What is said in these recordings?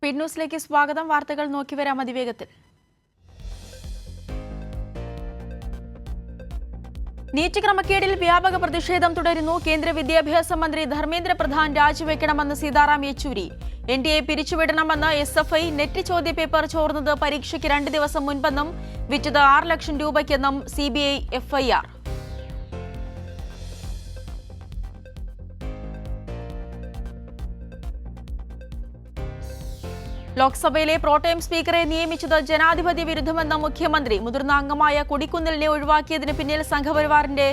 Speed ന്യൂസിലേക്ക് സ്വാഗതം. വാർത്തകൾ നോക്കി വരാം അതിവേഗത്തിൽ. നീറ്റ് ക്രമക്കേടിൽ വ്യാപക പ്രതിഷേധം തുടരുന്നു. കേന്ദ്ര വിദ്യാഭ്യാസ മന്ത്രി ധർമ്മേന്ദ്ര പ്രധാൻ രാജിവെക്കണമെന്ന് സീതാറാം യെച്ചൂരി. NDA പിരിച്ചുവിടണമെന്ന് SFI. നെറ്റ് ചോദ്യപേപ്പർ ചോർന്നത് പരീക്ഷയ്ക്ക് 2 ദിവസം മുൻപെന്നും വിറ്റത് 6 ലക്ഷം രൂപയ്ക്കെന്നും CBI FIR. ലോക്സഭയിലെ പ്രോടേം സ്പീക്കറെ നിയമിച്ചത് ജനാധിപത്യ വിരുദ്ധമെന്ന മുഖ്യമന്ത്രി. മുതിർന്ന അംഗമായ കൊടിക്കുന്നിലിനെ ഒഴിവാക്കിയതിന് പിന്നിൽ സംഘപരിവാറിന്റെ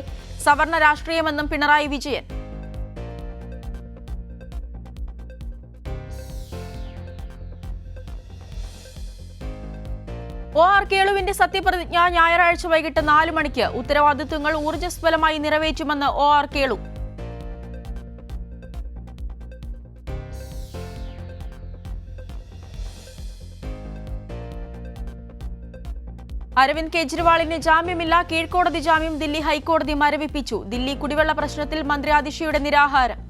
സവർണ രാഷ്ട്രീയമെന്നും പിണറായി വിജയൻ. OR കേളുവിന്റെ സത്യപ്രതിജ്ഞ ഞായറാഴ്ച വൈകിട്ട് 4 മണിക്ക്. ഉത്തരവാദിത്വങ്ങൾ ഊർജ്ജസ്വലമായി നിറവേറ്റുമെന്ന് OR കേളു. അരവിന്ദ് കെജ്രിവാളിന് ജാമ്യമില്ല. കീഴ്ക്കോടതി ജാമ്യം ദില്ലി ഹൈക്കോടതി മരവിപ്പിച്ചു. ദില്ലി കുടിവെള്ള പ്രശ്നത്തിൽ മന്ത്രി അതിഷിയുടെ നിരാഹാരം.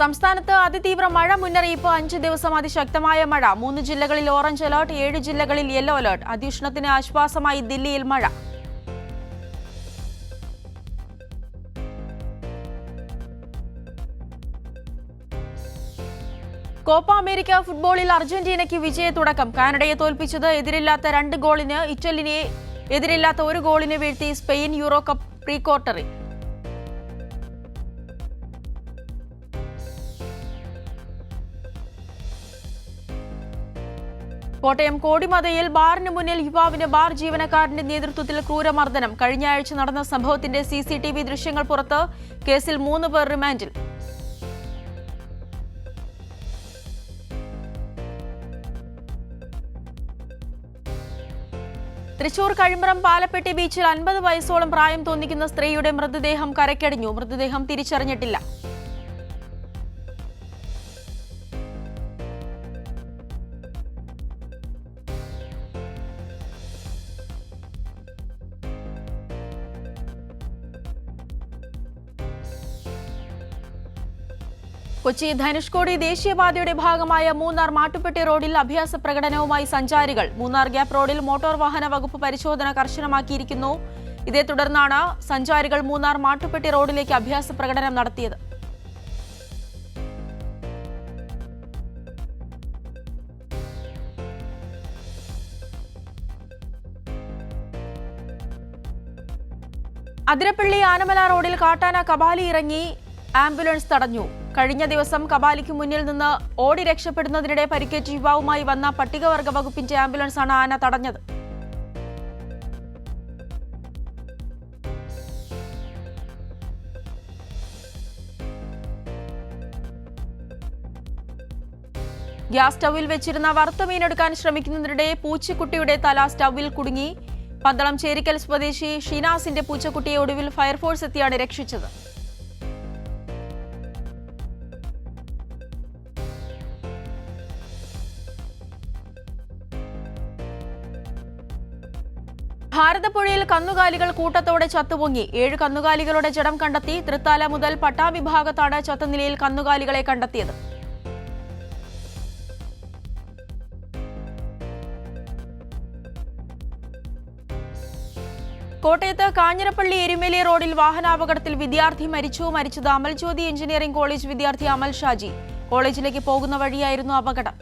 സംസ്ഥാനത്ത് അതിതീവ്ര മഴ മുന്നറിയിപ്പ്. 5 ദിവസം അതിശക്തമായ മഴ. 3 ജില്ലകളിൽ ഓറഞ്ച് അലർട്ട്, 7 ജില്ലകളിൽ യെല്ലോ അലർട്ട്. അത്യുഷ്ണത്തിന് ആശ്വാസമായി ദില്ലിയിൽ മഴ. കോപ്പ അമേരിക്ക ഫുട്ബോളിൽ അർജന്റീനയ്ക്ക് വിജയത്തുടക്കം. കാനഡയെ തോൽപ്പിച്ചത് എതിരില്ലാത്ത 2 ഗോളിന്. ഇറ്റലിനെ എതിരില്ലാത്ത 1 ഗോളിന് വീഴ്ത്തി സ്പെയിൻ യൂറോ കപ്പ് പ്രീ ക്വാർട്ടറിൽ. കോട്ടയം കോടിമതയിൽ ബാറിന് മുന്നിൽ യുവാവിന് ബാർ ജീവനക്കാരന്റെ നേതൃത്വത്തിൽ ക്രൂരമർദ്ദനം. കഴിഞ്ഞ ആഴ്ച നടന്ന സംഭവത്തിന്റെ CCTV ദൃശ്യങ്ങൾ പുറത്ത്. കേസിൽ 3 പേർ റിമാൻഡിൽ. തൃശൂർ കഴിമ്പ്രം പാലപ്പെട്ടി ബീച്ചിൽ 50 വയസ്സോളം പ്രായം തോന്നിക്കുന്ന സ്ത്രീയുടെ മൃതദേഹം കരയ്ക്കടിഞ്ഞു. മൃതദേഹം തിരിച്ചറിഞ്ഞിട്ടില്ല. കൊച്ചി ധനുഷ്കോടി ദേശീയപാതയുടെ ഭാഗമായ മൂന്നാർ മാട്ടുപ്പെട്ടി റോഡിൽ അഭ്യാസ പ്രകടനവുമായി സഞ്ചാരികൾ. മൂന്നാർ ഗ്യാപ് റോഡിൽ മോട്ടോർ വാഹന വകുപ്പ് പരിശോധന കർശനമാക്കിയിരിക്കുന്നു. ഇതേ തുടർന്നാണ് സഞ്ചാരികൾ മൂന്നാർ മാട്ടുപ്പെട്ടി റോഡിലേക്ക് അഭ്യാസ പ്രകടനം നടത്തിയത്. അതിരപ്പള്ളി ആനമല റോഡിൽ കാട്ടാന കബാലി ഇറങ്ങി ആംബുലൻസ് തടഞ്ഞു. കഴിഞ്ഞ ദിവസം കബാലിക്ക് മുന്നിൽ നിന്ന് ഓടി രക്ഷപ്പെടുന്നതിനിടെ പരിക്കേറ്റ യുവാവുമായി വന്ന പട്ടികവർഗ വകുപ്പിന്റെ ആംബുലൻസാണ് ആന തടഞ്ഞത്. ഗ്യാസ് സ്റ്റൌവിൽ വെച്ചിരുന്ന വറുത്ത മീനെടുക്കാൻ ശ്രമിക്കുന്നതിനിടെ പൂച്ചക്കുട്ടിയുടെ തല സ്റ്റൌവിൽ കുടുങ്ങി. പന്തളം ചേരിക്കൽ സ്വദേശി ഷിനാസിന്റെ പൂച്ചക്കുട്ടിയെ ഒടുവിൽ ഫയർഫോഴ്സ് എത്തിയാണ് രക്ഷിച്ചത്. ഭാരതപ്പുഴയിൽ കന്നുകാലികൾ കൂട്ടത്തോടെ ചത്തുപൊങ്ങി. 7 കന്നുകാലികളുടെ ജഡം കണ്ടെത്തി. തൃത്താല മുതൽ പട്ടാമ്പി ഭാഗത്താണ് ചത്ത നിലയിൽ കന്നുകാലികളെ കണ്ടെത്തിയത്. കോട്ടയത്ത് കാഞ്ഞിരപ്പള്ളി എരുമേലി റോഡിൽ വാഹനാപകടത്തിൽ വിദ്യാർത്ഥി മരിച്ചു. മരിച്ചത് അമൽജ്യോതി എഞ്ചിനീയറിംഗ് കോളേജ് വിദ്യാർത്ഥി അമൽ ഷാജി. കോളേജിലേക്ക് പോകുന്ന വഴിയായിരുന്നു അപകടം.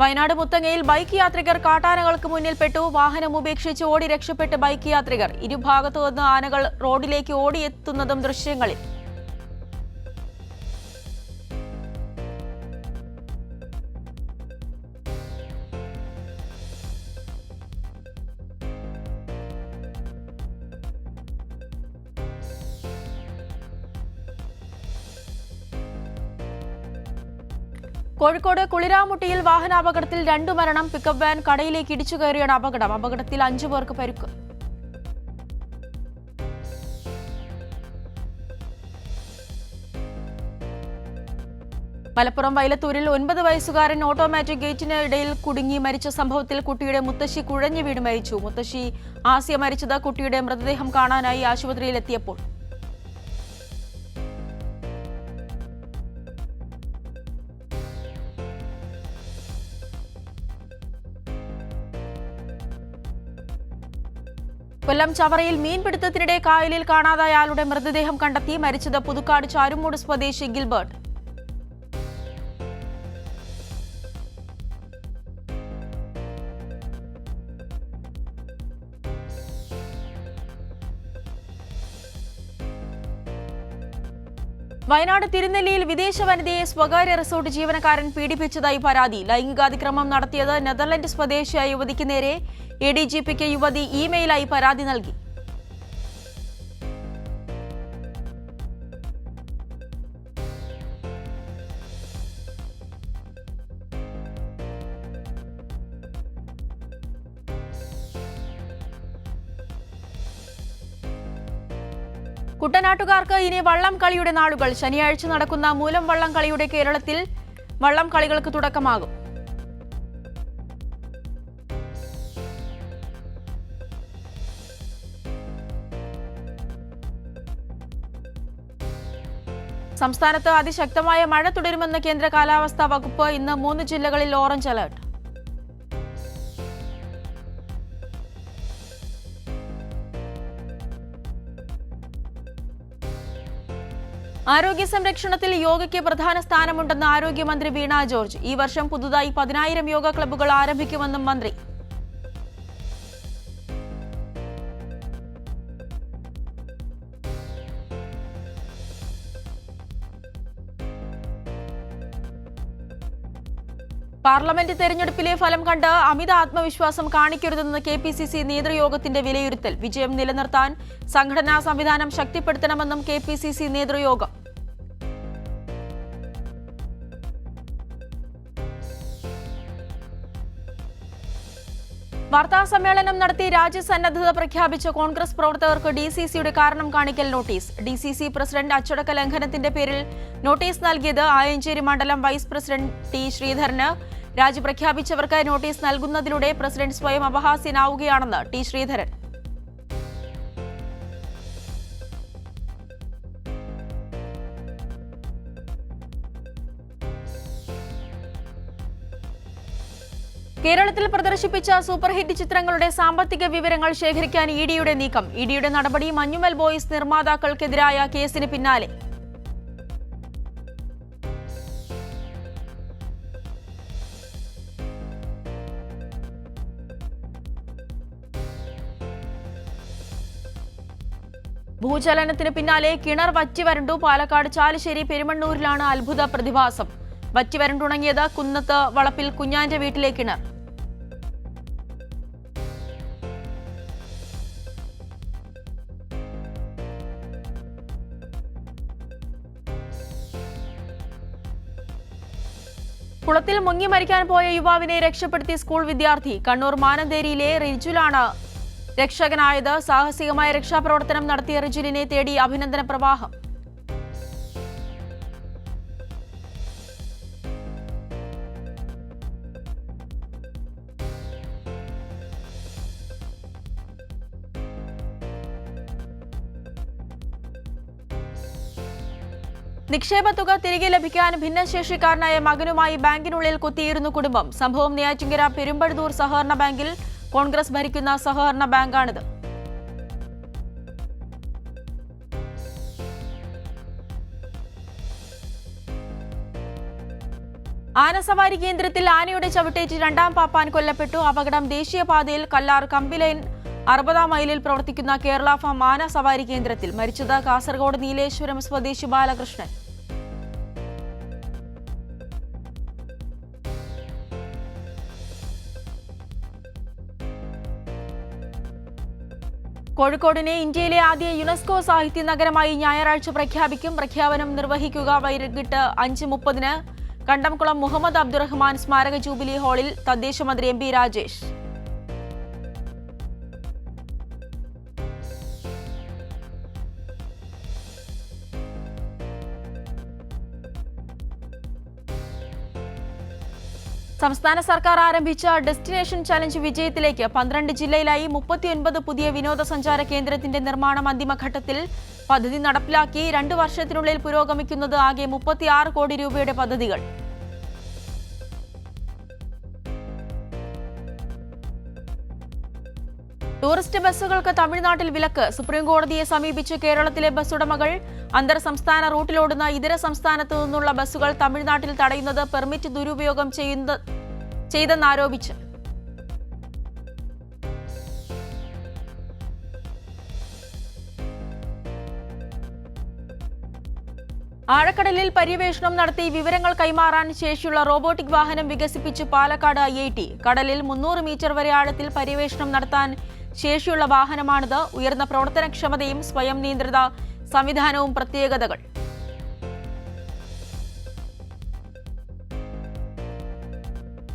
വയനാട് മുത്തങ്ങയിൽ ബൈക്ക് യാത്രികർ കാട്ടാനകൾക്ക് മുന്നിൽപ്പെട്ടു. വാഹനം ഉപേക്ഷിച്ച് ഓടി രക്ഷപ്പെട്ട് ബൈക്ക് യാത്രികർ. ഇരുഭാഗത്തു നിന്ന് ആനകൾ റോഡിലേക്ക് ഓടിയെത്തുന്നതും ദൃശ്യങ്ങളിൽ. കോഴിക്കോട് കുളിരാമുട്ടിയിൽ വാഹനാപകടത്തിൽ 2 മരണം. പിക്കപ്പ് വാൻ കടയിലേക്ക് ഇടിച്ചു കയറിയാണ് അപകടം. അപകടത്തിൽ 5 പേർക്ക് പരിക്ക്. മലപ്പുറം വൈലത്തൂരിൽ 9 വയസ്സുകാരൻ ഓട്ടോമാറ്റിക് ഗേറ്റിന് ഇടയിൽ കുടുങ്ങി മരിച്ച സംഭവത്തിൽ കുട്ടിയുടെ മുത്തശ്ശി കുഴഞ്ഞു വീണ് മരിച്ചു. മുത്തശ്ശി ആസിയ മരിച്ചത് കുട്ടിയുടെ മൃതദേഹം കാണാനായി ആശുപത്രിയിലെത്തിയപ്പോൾ. കൊല്ലം ചവറയിൽ മീൻപിടുത്തത്തിനിടെ കായലിൽ കാണാതായ ആളുടെ മൃതദേഹം കണ്ടെത്തി. മരിച്ചത് പുതുക്കാട് ചാരുമൂട് സ്വദേശി ഗിൽബർട്ട്. വയനാട് തിരുനെല്ലിയിൽ വിദേശ വനിതയെ സ്വകാര്യ റിസോർട്ട് ജീവനക്കാരൻ പീഡിപ്പിച്ചതായി പരാതി. ലൈംഗികാതിക്രമം നടത്തിയത് നെതർലൻഡ് സ്വദേശിയായ യുവതിക്ക് നേരെ എഡിജിപിക്ക് യുവതി ഇമെയിലായി പരാതി നൽകി. കുട്ടനാട്ടുകാർക്ക് ഇനി വള്ളം കളിയുടെ നാളുകൾ. ശനിയാഴ്ച നടക്കുന്ന മൂലം വള്ളം കളിയുടെ കേരളത്തിൽ വള്ളം കളികൾക്ക് തുടക്കമാകും. സംസ്ഥാനത്ത് അതിശക്തമായ മഴ തുടരുമെന്ന് കേന്ദ്ര കാലാവസ്ഥാ വകുപ്പ്. ഇന്ന് 3 ജില്ലകളിൽ ഓറഞ്ച് അലർട്ട്. ആരോഗ്യ സംരക്ഷണത്തിൽ യോഗയ്ക്ക് പ്രധാന സ്ഥാനമുണ്ടെന്ന് ആരോഗ്യമന്ത്രി വീണ ജോർജ്. ഈ വർഷം പുതുതായി 10,000 യോഗ ക്ലബ്ബുകൾ ആരംഭിക്കുമെന്നും മന്ത്രി. പാർലമെന്റ് തെരഞ്ഞെടുപ്പിലെ ഫലം കണ്ട് അമിത ആത്മവിശ്വാസം കാണിക്കരുതെന്ന് KPCC നേതൃയോഗത്തിന്റെ വിലയിരുത്തൽ. വിജയം നിലനിർത്താൻ സംഘടനാ സംവിധാനം ശക്തിപ്പെടുത്തണമെന്നും KPCC നേതൃയോഗം. വാർത്താസമ്മേളനം നടത്തി രാജ്യസന്നദ്ധത പ്രഖ്യാപിച്ച കോൺഗ്രസ് പ്രവർത്തകർക്ക് DCCയുടെ കാരണം കാണിക്കൽ നോട്ടീസ്. DCC പ്രസിഡന്റ് അച്ചടക്ക ലംഘനത്തിന്റെ പേരിൽ നോട്ടീസ് നൽകിയത് ആയഞ്ചേരി മണ്ഡലം വൈസ് പ്രസിഡന്റ് T ശ്രീധരന്. രാജി പ്രഖ്യാപിച്ചവർക്ക് നോട്ടീസ് നൽകുന്നതിലൂടെ പ്രസിഡന്റ് സ്വയം അപഹാസ്യനാവുകയാണെന്ന് T ശ്രീധരൻ. കേരളത്തിൽ പ്രദർശിപ്പിച്ച സൂപ്പർഹിറ്റ് ചിത്രങ്ങളുടെ സാമ്പത്തിക വിവരങ്ങൾ ശേഖരിക്കാൻ ഇഡിയുടെ നീക്കം. ഇഡിയുടെ നടപടി മഞ്ഞുമൽ ബോയ്സ് നിർമ്മാതാക്കൾക്കെതിരായ കേസിന് പിന്നാലെ. ഭൂചലനത്തിന് പിന്നാലെ കിണർ വറ്റിവരണ്ടു. പാലക്കാട് ചാലുശ്ശേരി പെരുമണ്ണൂരിലാണ് അത്ഭുത പ്രതിഭാസം. വറ്റിവരണ്ടുണങ്ങിയത് കുന്നത്ത് വളപ്പിൽ കുഞ്ഞാന്റെ വീട്ടിലെ കിണർ. കുളത്തിൽ മുങ്ങി മരിക്കാൻ പോയ യുവാവിനെ രക്ഷപ്പെടുത്തി സ്കൂൾ വിദ്യാർത്ഥി. കണ്ണൂർ മാനന്തേരിയിലെ റിജുലാണ് രക്ഷകനായത്. സാഹസികമായ രക്ഷാപ്രവർത്തനം നടത്തിയ റിജുലിനെ തേടി അഭിനന്ദന പ്രവാഹം. നിക്ഷേപത്തുക തിരികെ ലഭിക്കാൻ ഭിന്നശേഷിക്കാരനായ മകനുമായി ബാങ്കിനുള്ളിൽ കുത്തിയിരുന്നു കുടുംബം. സംഭവം നെയ്യാറ്റിൻകര പെരുമ്പഴൂർ സഹകരണ ബാങ്കിൽ. കോൺഗ്രസ് ഭരിക്കുന്ന സഹകരണ ബാങ്കാണിത്. ആനസവാരി കേന്ദ്രത്തിൽ ആനയുടെ ചവിട്ടേറ്റ് 2ാം പാപ്പാൻ കൊല്ലപ്പെട്ടു. അപകടം ദേശീയപാതയിൽ കല്ലാർ കമ്പിലൈൻ 60ാം മൈലിൽ പ്രവർത്തിക്കുന്ന കേരള ഫാം ആന സവാരി കേന്ദ്രത്തിൽ. മരിച്ചത് കാസർഗോഡ് നീലേശ്വരം സ്വദേശി ബാലകൃഷ്ണൻ. കോഴിക്കോടിനെ ഇന്ത്യയിലെ ആദ്യ യുനെസ്കോ സാഹിത്യ നഗരമായി ഞായറാഴ്ച പ്രഖ്യാപിക്കും. പ്രഖ്യാപനം നിർവഹിക്കുക വൈകിട്ട് 5:30 കണ്ടംകുളം മുഹമ്മദ് അബ്ദുറഹ്മാൻ സ്മാരക ജൂബിലി ഹാളിൽ. തദ്ദേശ മന്ത്രി MP രാജേഷ്. സംസ്ഥാന സർക്കാർ ആരംഭിച്ച ഡെസ്റ്റിനേഷൻ ചലഞ്ച് വിജയത്തിലേക്ക് 12 ജില്ലയിലായി 39 പുതിയ വിനോദസഞ്ചാര കേന്ദ്രത്തിന്റെ നിർമ്മാണം അന്തിമഘട്ടത്തിൽ. പദ്ധതി നടപ്പിലാക്കി 2 വർഷത്തിനുള്ളിൽ പുരോഗമിക്കുന്നത് ആകെ 36 കോടി രൂപയുടെ പദ്ധതികൾ. ടൂറിസ്റ്റ് ബസ്സുകൾക്ക് തമിഴ്നാട്ടിൽ വിലക്ക്. സുപ്രീംകോടതിയെ സമീപിച്ച് കേരളത്തിലെ ബസ്സുടമകൾ. അന്തർ സംസ്ഥാന റൂട്ടിലോടുന്ന ഇതര സംസ്ഥാനത്തു നിന്നുള്ള ബസ്സുകൾ തമിഴ്നാട്ടിൽ തടയുന്നത് പെർമിറ്റ് ദുരുപയോഗം ചെയ്തെന്നാരോപിച്ച്. ആഴക്കടലിൽ പര്യവേഷണം നടത്തി വിവരങ്ങൾ കൈമാറാൻ ശേഷിയുള്ള റോബോട്ടിക് വാഹനം വികസിപ്പിച്ച് പാലക്കാട് IIT. കടലിൽ 300 മീറ്റർ വരെ ആഴത്തിൽ പര്യവേഷണം നടത്താൻ ശേഷിയുള്ള വാഹനമാണിത്. ഉയർന്ന പ്രവർത്തനക്ഷമതയും സ്വയം നിയന്ത്രിത സംവിധാനവും പ്രത്യേകതകൾ.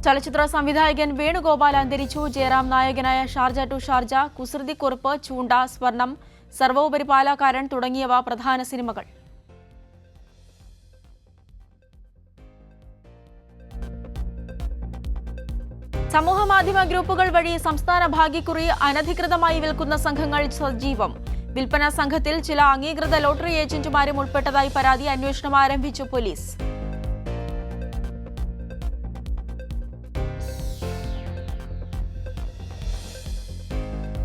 ചലച്ചിത്ര സംവിധായകൻ വേണുഗോപാൽ അന്തരിച്ചു. ജയറാം നായകനായ ഷാർജ ടു ഷാർജ, കുസൃതിക്കുറിപ്പ്, ചൂണ്ട, സ്വർണം, സർവോപരി പാലാക്കാരൻ തുടങ്ങിയവ പ്രധാന സിനിമകൾ. സമൂഹമാധ്യമ ഗ്രൂപ്പുകൾ വഴി സംസ്ഥാന ഭാഗ്യക്കുറി അനധികൃതമായി വിൽക്കുന്ന സംഘങ്ങൾ സജീവം. വിൽപ്പന സംഘത്തിൽ ചില അംഗീകൃത ലോട്ടറി ഏജന്റുമാരും ഉൾപ്പെട്ടതായി പരാതി. അന്വേഷണം ആരംഭിച്ചു പോലീസ്.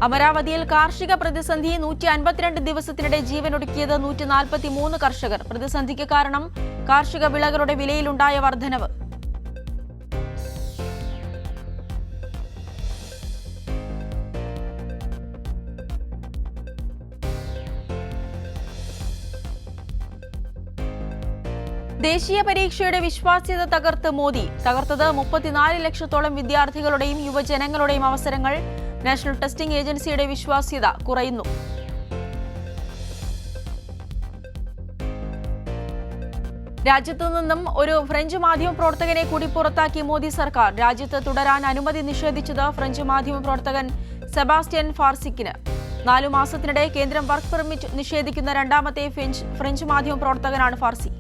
അമരാവതിയിൽ കാർഷിക പ്രതിസന്ധി. 152 ദിവസത്തിനിടെ ജീവനൊടുക്കിയത് 143 കർഷകർ. പ്രതിസന്ധിക്ക് കാരണം കാർഷിക വിളകളുടെ വിലയിലുണ്ടായ വർധനവ്. ദേശീയ പരീക്ഷയുടെ വിശ്വാസ്യത തകർത്ത് മോദി. തകർത്തത് 34 ലക്ഷത്തോളം വിദ്യാർത്ഥികളുടെയും യുവജനങ്ങളുടെയും അവസരങ്ങൾ. നാഷണൽ ടെസ്റ്റിംഗ് ഏജൻസിയുടെ വിശ്വാസ്യത കുറയുന്നു. രാജ്യത്തു നിന്നും ഒരു ഫ്രഞ്ച് മാധ്യമപ്രവർത്തകനെ കൂടി പുറത്താക്കി മോദി സർക്കാർ. രാജ്യത്ത് തുടരാൻ അനുമതി നിഷേധിച്ചത് ഫ്രഞ്ച് മാധ്യമപ്രവർത്തകൻ സെബാസ്റ്റ്യൻ ഫാർസിക്കിന്. 4 മാസത്തിനിടെ കേന്ദ്രം വർക്ക് പെർമിറ്റ് നിഷേധിക്കുന്ന രണ്ടാമത്തെ ഫ്രഞ്ച് മാധ്യമപ്രവർത്തകനാണ് ഫാർസി.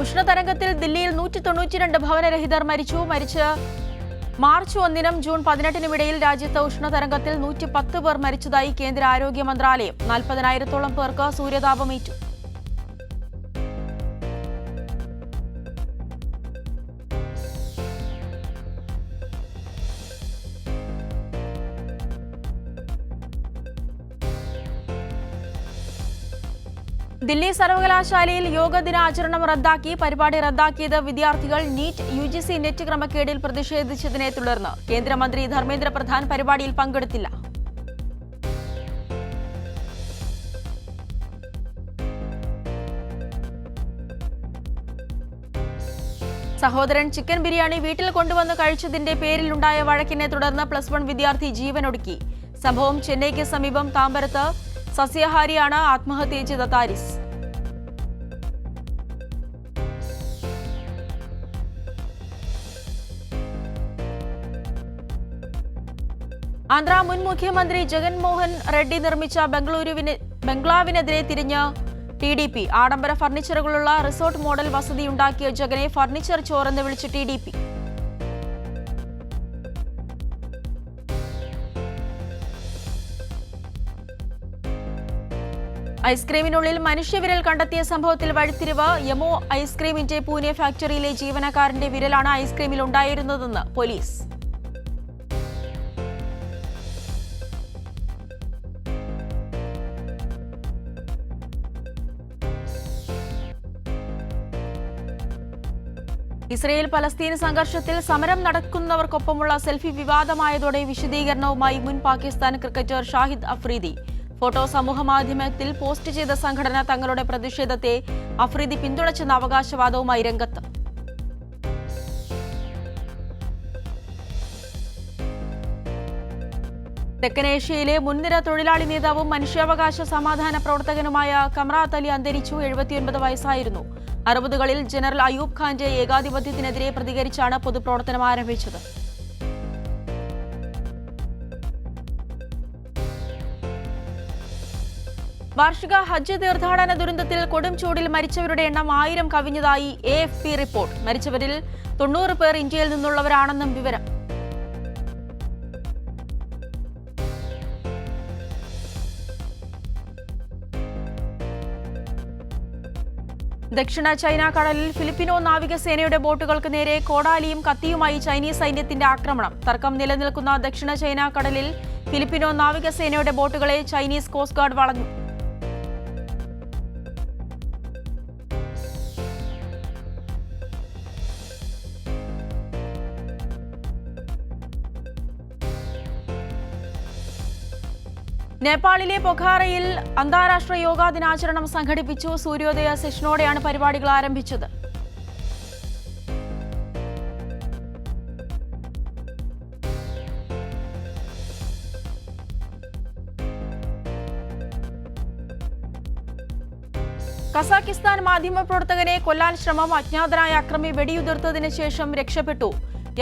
ഉഷ്ണതരംഗത്തിൽ ദില്ലിയിൽ 192 ഭവനരഹിതർ മരിച്ചു. മാർച്ച് 1 ജൂൺ 18 ഇടയിൽ രാജ്യത്ത് ഉഷ്ണതരംഗത്തിൽ 110 പേർ മരിച്ചതായി കേന്ദ്ര ആരോഗ്യ മന്ത്രാലയം. 40,000-ഓളം പേർക്ക് സൂര്യതാപമേറ്റു. ദില്ലി സർവകലാശാലയിൽ യോഗ ദിനാചരണം റദ്ദാക്കി. പരിപാടി റദ്ദാക്കിയത് വിദ്യാർത്ഥികൾ നീറ്റ് UGC നെറ്റ് ക്രമക്കേടിൽ പ്രതിഷേധിച്ചതിനെ തുടർന്ന്. കേന്ദ്രമന്ത്രി ധർമ്മേന്ദ്ര പ്രധാൻ പരിപാടിയിൽ പങ്കെടുത്തില്ല. സഹോദരൻ ചിക്കൻ ബിരിയാണി വീട്ടിൽ കൊണ്ടുവന്ന് കഴിച്ചതിന്റെ പേരിലുണ്ടായ വഴക്കിനെ തുടർന്ന് +1 വിദ്യാർത്ഥി ജീവനൊടുക്കി. സംഭവം ചെന്നൈക്ക് സമീപം താമ്പരത്ത്. സസ്യാഹാരിയാണ് ആത്മഹത്യ ചെയ്ത താരിസ്. ആന്ധ്ര മുൻ മുഖ്യമന്ത്രി ജഗൻമോഹൻ റെഡ്ഡി നിർമ്മിച്ച ബംഗ്ലാവിനെതിരെ തിരിഞ്ഞ് TDP. ആഡംബര ഫർണിച്ചറുകളുള്ള റിസോർട്ട് മോഡൽ വസതിയുണ്ടാക്കിയ ജഗനെ ഫർണിച്ചർ ചോറെന്ന് വിളിച്ച് TDP. ഐസ്ക്രീമിനുള്ളിൽ മനുഷ്യവിരൽ കണ്ടെത്തിയ സംഭവത്തിൽ വഴിത്തിരിവ്. യമോ ഐസ്ക്രീമിന്റെ പൂനെ ഫാക്ടറിയിലെ ജീവനക്കാരന്റെ വിരലാണ് ഐസ്ക്രീമിൽ ഉണ്ടായിരുന്നതെന്ന് പോലീസ്. ഇസ്രയേൽ പലസ്തീൻ സംഘർഷത്തിൽ സമരം നടക്കുന്നവർക്കൊപ്പമുള്ള സെൽഫി വിവാദമായതോടെ വിശദീകരണവുമായി മുൻ പാകിസ്ഥാൻ ക്രിക്കറ്റർ ഷാഹിദ് അഫ്രീദി. ഫോട്ടോ സമൂഹമാധ്യമത്തിൽ പോസ്റ്റ് ചെയ്ത സംഘടന തങ്ങളുടെ പ്രതിഷേധത്തെ അഫ്രീദി പിന്തുണച്ചെന്ന അവകാശവാദവുമായി രംഗത്ത്. തെക്കനേഷ്യയിലെ മുൻനിര തൊഴിലാളി നേതാവും മനുഷ്യാവകാശ സമാധാന പ്രവർത്തകനുമായ കമറാത്ത് അലി അന്തരിച്ചു. 79 വയസ്സായിരുന്നു. 60കളിൽ ജനറൽ അയൂബ് ഖാന്റെ ഏകാധിപത്യത്തിനെതിരെ പ്രതികരിച്ചാണ് പൊതുപ്രവർത്തനം ആരംഭിച്ചത്. വാർഷിക ഹജ്ജ് തീർത്ഥാടന ദുരന്തത്തിൽ കൊടും ചൂടിൽ മരിച്ചവരുടെ എണ്ണം 1000 കവിഞ്ഞതായി AFP റിപ്പോർട്ട്. മരിച്ചവരിൽ 90 പേർ ഇന്ത്യയിൽ നിന്നുള്ളവരാണെന്നും വിവരം. ദക്ഷിണ ചൈന കടലിൽ ഫിലിപ്പിനോ നാവികസേനയുടെ ബോട്ടുകൾക്ക് നേരെ കോടാലിയും കത്തിയുമായി ചൈനീസ് സൈന്യത്തിന്റെ ആക്രമണം. തർക്കം നിലനിൽക്കുന്ന ദക്ഷിണ ചൈന കടലിൽ ഫിലിപ്പിനോ നാവികസേനയുടെ ബോട്ടുകളെ ചൈനീസ് കോസ്റ്റ് ഗാർഡ് വളഞ്ഞു. നേപ്പാളിലെ പൊഖാറയിൽ അന്താരാഷ്ട്ര യോഗാ ദിനാചരണം സംഘടിപ്പിച്ചു. സൂര്യോദയ സെഷനോടെയാണ് പരിപാടികൾ ആരംഭിച്ചത്. കസാക്കിസ്ഥാൻ മാധ്യമപ്രവർത്തകനെ കൊല്ലാൻ ശ്രമം. അജ്ഞാതനായ അക്രമി വെടിയുതിർത്തതിന് ശേഷം രക്ഷപ്പെട്ടു.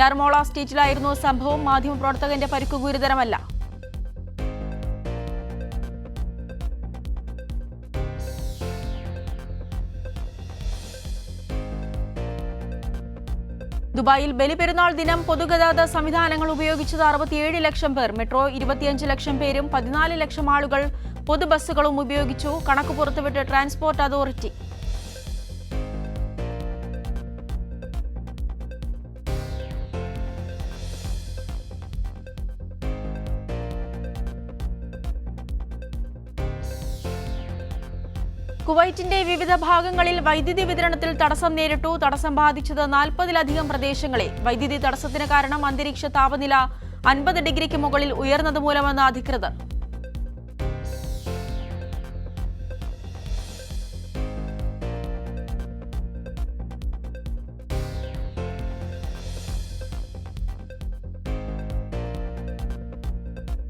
യാർമോള സ്റ്റേറ്റിലായിരുന്നു സംഭവം. മാധ്യമപ്രവർത്തകന്റെ പരിക്കു ഗുരുതരമല്ല. ദുബായിൽ ബലിപെരുന്നാൾ ദിനം പൊതുഗതാഗത സംവിധാനങ്ങൾ ഉപയോഗിച്ചത് 67 ലക്ഷം പേർ. മെട്രോ 25 ലക്ഷം പേരും 14 ലക്ഷം ആളുകൾ പൊതുബസ്സുകളും ഉപയോഗിച്ചു. കണക്ക് പുറത്തുവിട്ട് ട്രാൻസ്പോർട്ട് അതോറിറ്റി. കുവൈറ്റിന്റെ വിവിധ ഭാഗങ്ങളിൽ വൈദ്യുതി വിതരണത്തിൽ തടസ്സം നേരിട്ടു. തടസ്സം ബാധിച്ചത് 40-ലധികം പ്രദേശങ്ങളെ. വൈദ്യുതി തടസ്സത്തിന് കാരണം അന്തരീക്ഷ താപനില 50 ഡിഗ്രിക്ക് മുകളിൽ ഉയർന്നത് മൂലമെന്ന് അധികൃതർ.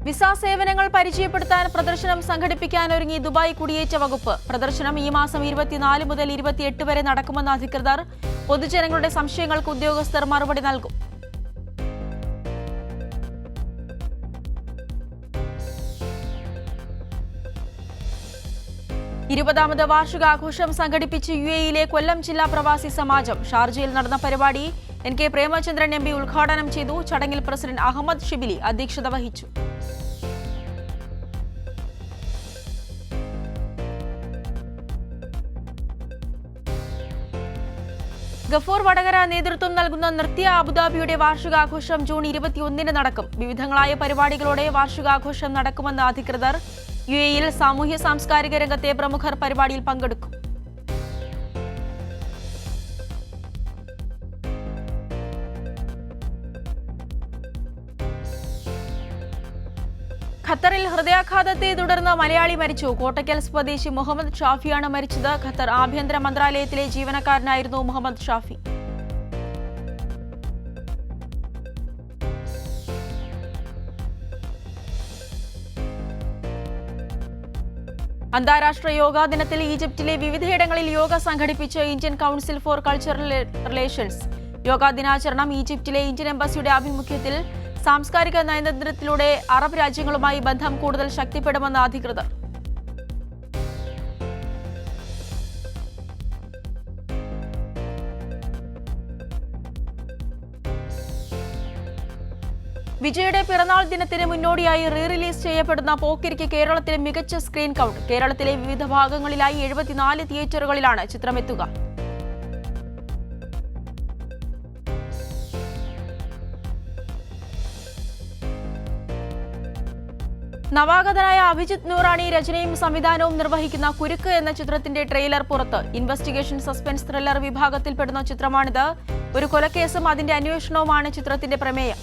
വിസ സേവനങ്ങൾ പരിചയപ്പെടുത്താൻ പ്രദർശനം സംഘടിപ്പിക്കാനൊരുങ്ങി ദുബായ് കുടിയേറ്റ വകുപ്പ്. പ്രദർശനം ഈ മാസം 24 മുതൽ 28 വരെ നടക്കുമെന്ന് അധികൃതർ. പൊതുജനങ്ങളുടെ സംശയങ്ങൾക്ക് ഉദ്യോഗസ്ഥർ മറുപടി നൽകും. ഇരുപതാമത് വാർഷികാഘോഷം സംഘടിപ്പിച്ച് UAE-യിലെ കൊല്ലം ജില്ലാ പ്രവാസി സമാജം. ഷാർജയിൽ നടന്ന പരിപാടി NK പ്രേമചന്ദ്രൻ MP ഉദ്ഘാടനം ചെയ്തു. ചടങ്ങിൽ പ്രസിഡന്റ് അഹമ്മദ് ഷിബിലി അധ്യക്ഷത വഹിച്ചു. ഗഫൂർ വടകര നേതൃത്വം നൽകുന്ന നൃത്യ അബുദാബിയുടെ വാർഷികാഘോഷം ജൂൺ 21-ന് നടക്കും. വിവിധങ്ങളായ പരിപാടികളോടെ വാർഷികാഘോഷം നടക്കുമെന്ന് അധികൃതർ. UAE-യിൽ സാമൂഹ്യ സാംസ്കാരിക രംഗത്തെ പ്രമുഖർ പരിപാടിയിൽ പങ്കെടുക്കും. ഖത്തറിൽ ഹൃദയാഘാതത്തെ തുടർന്ന് മലയാളി മരിച്ചു. കോട്ടയ്ക്കൽ സ്വദേശി മുഹമ്മദ് ഷാഫിയാണ് മരിച്ചത്. ഖത്തർ ആഭ്യന്തര മന്ത്രാലയത്തിലെ ജീവനക്കാരനായിരുന്നു മുഹമ്മദ് ഷാഫി. അന്താരാഷ്ട്ര യോഗാ ദിനത്തിൽ ഈജിപ്തിലെ വിവിധയിടങ്ങളിൽ യോഗ സംഘടിപ്പിച്ച് Indian council for cultural relations. Yoga ദിനാചരണം ഈജിപ്തിലെ ഇന്ത്യൻ എംബസിയുടെ ആഭിമുഖ്യത്തിൽ. സാംസ്കാരിക നയതന്ത്രത്തിലൂടെ അറബ് രാജ്യങ്ങളുമായി ബന്ധം കൂടുതൽ ശക്തിപ്പെടുമെന്ന് അധികൃതർ. വിജയുടെ പിറന്നാൾ ദിനത്തിന് മുന്നോടിയായി റിലീസ് ചെയ്യപ്പെടുന്ന പോക്കിരിക്ക് കേരളത്തിലെ മികച്ച സ്ക്രീൻ കൗണ്ട്. കേരളത്തിലെ വിവിധ ഭാഗങ്ങളിലായി 74 തിയേറ്ററുകളിലാണ് ചിത്രമെത്തുക. നവാഗതനായ അഭിജിത്ത് നൂറാണി രചനയും സംവിധാനവും നിർവഹിക്കുന്ന കുരുക്ക് എന്ന ചിത്രത്തിന്റെ ട്രെയിലർ പുറത്ത്. ഇൻവെസ്റ്റിഗേഷൻ സസ്പെൻസ് ത്രില്ലർ വിഭാഗത്തിൽപ്പെടുന്ന ചിത്രമാണിത്. ഒരു കൊലക്കേസും അതിന്റെ അന്വേഷണവുമാണ് ചിത്രത്തിന്റെ പ്രമേയം.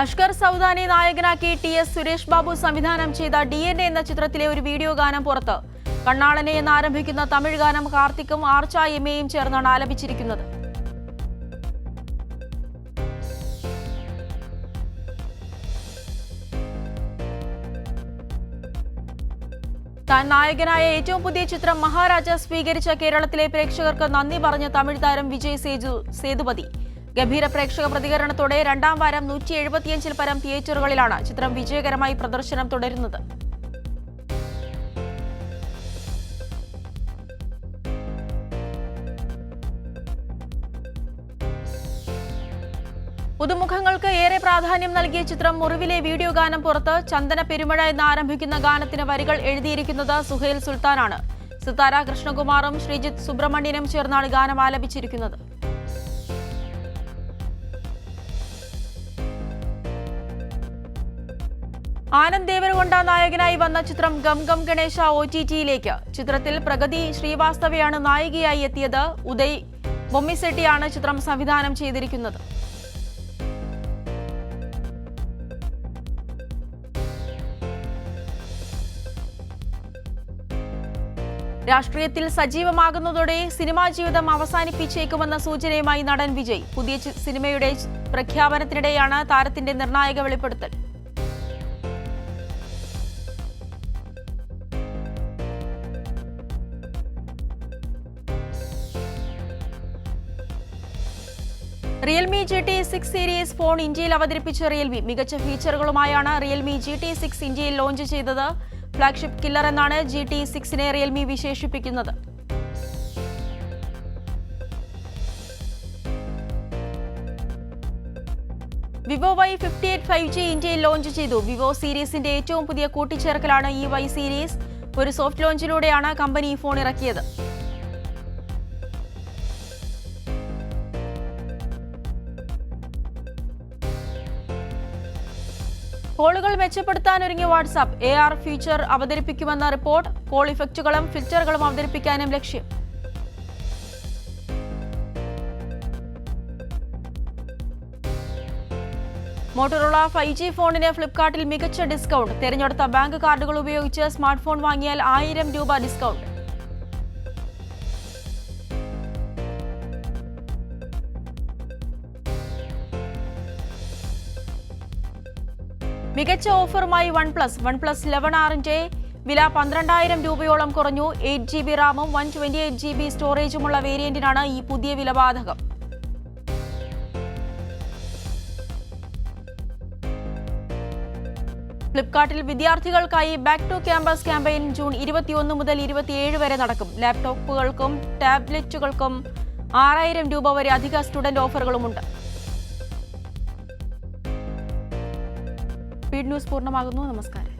അഷ്കർ സൗദാനെ നായകനാക്കി TS സുരേഷ് ബാബു സംവിധാനം ചെയ്ത DNA എന്ന ചിത്രത്തിലെ ഒരു വീഡിയോ ഗാനം പുറത്ത്. കണ്ണാളനെ എന്നാരംഭിക്കുന്ന തമിഴ് ഗാനം കാർത്തിക്കും ആർച്ച എമ്മയും ചേർന്നാണ് ആലപിച്ചിരിക്കുന്നത്. താൻ നായകനായ ഏറ്റവും പുതിയ ചിത്രം മഹാരാജ സ്വീകരിച്ച കേരളത്തിലെ പ്രേക്ഷകർക്ക് നന്ദി പറഞ്ഞ തമിഴ് താരം വിജയ് സേതുപതി. ഗംഭീര പ്രേക്ഷക പ്രതികരണത്തോടെ രണ്ടാം വാരം 175-ൽ പരം തിയേറ്ററുകളിലാണ് ചിത്രം വിജയകരമായി പ്രദർശനം തുടരുന്നത്. പുതുമുഖങ്ങൾക്ക് ഏറെ പ്രാധാന്യം നൽകിയ ചിത്രം മുറിവിലെ വീഡിയോ ഗാനം പുറത്ത്. ചന്ദന പെരുമഴ എന്ന് ആരംഭിക്കുന്ന ഗാനത്തിന് വരികൾ എഴുതിയിരിക്കുന്നത് സുഹൈൽ സുൽത്താനാണ്. സിതാര കൃഷ്ണകുമാറും ശ്രീജിത്ത് സുബ്രഹ്മണ്യനും ചേർന്നാണ് ഗാനം ആലപിച്ചിരിക്കുന്നത്. ആനന്ദ് ദേവരകൊണ്ട നായകനായി വന്ന ചിത്രം ഗം ഗം ഗണേശ OTT-യിലേക്ക്. ചിത്രത്തിൽ പ്രഗതി ശ്രീവാസ്തവയാണ് നായികയായി എത്തിയത്. ഉദയ് ബൊമ്മിസെട്ടിയാണ് ചിത്രം സംവിധാനം ചെയ്തിരിക്കുന്നത്. രാഷ്ട്രീയത്തിൽ സജീവമാകുന്നതോടെ സിനിമാ ജീവിതം അവസാനിപ്പിച്ചേക്കുമെന്ന സൂചനയുമായി നടൻ വിജയ്. പുതിയ സിനിമയുടെ പ്രഖ്യാപനത്തിനിടെയാണ് താരത്തിന്റെ നിർണായക വെളിപ്പെടുത്തൽ. റിയൽമി GT6 സീരീസ് ഫോൺ ഇന്ത്യയിൽ അവതരിപ്പിച്ച റിയൽമി. മികച്ച ഫീച്ചറുകളുമായാണ് റിയൽമി GT6 ഇന്ത്യയിൽ ലോഞ്ച് ചെയ്തത്. ഫ്ലാഗ്ഷിപ്പ് കില്ലർ എന്നാണ് GT6-നെ റിയൽമി വിശേഷിപ്പിക്കുന്നത്. വിവോ Y58 5G ഇന്ത്യയിൽ ലോഞ്ച് ചെയ്തു. വിവോ സീരീസിന്റെ ഏറ്റവും പുതിയ കൂട്ടിച്ചേർക്കലാണ് ഈ Y സീരീസ്. ഒരു സോഫ്റ്റ് ലോഞ്ചിലൂടെയാണ് കമ്പനി ഈ ഫോൺ ഇറക്കിയത്. കോളുകൾ മെച്ചപ്പെടുത്താനൊരുങ്ങിയ വാട്സാപ്പ്. AR ഫീച്ചർ അവതരിപ്പിക്കുമെന്ന റിപ്പോർട്ട്. കോൾ ഇഫക്റ്റുകളും ഫിൽറ്ററുകളും അവതരിപ്പിക്കാനും ലക്ഷ്യം. മോട്ടോറോള 5G ഫോണിന് ഫ്ലിപ്കാർട്ടിൽ മികച്ച ഡിസ്കൗണ്ട്. തിരഞ്ഞെടുത്ത ബാങ്ക് കാർഡുകൾ ഉപയോഗിച്ച് സ്മാർട്ട് ഫോൺ വാങ്ങിയാൽ 1000 രൂപ ഡിസ്കൗണ്ട്. മികച്ച ഓഫറുമായി OnePlus 11R-ന്റെ വില 12,000 രൂപയോളം കുറഞ്ഞു. 8GB റാമും 128GB സ്റ്റോറേജുമുള്ള വേരിയന്റിനാണ് ഈ പുതിയ വില ബാധകം. ഫ്ലിപ്കാർട്ടിൽ വിദ്യാർത്ഥികൾക്കായി back to campus campaign June 21 മുതൽ 27 വരെ നടക്കും. ലാപ്ടോപ്പുകൾക്കും ടാബ്ലറ്റുകൾക്കും 6,000 രൂപ വരെ അധിക സ്റ്റുഡന്റ് ഓഫറുകളുമുണ്ട്. സ്പീഡ് ന്യൂസ് പൂർണ്ണമാകുന്നു. നമസ്കാരം.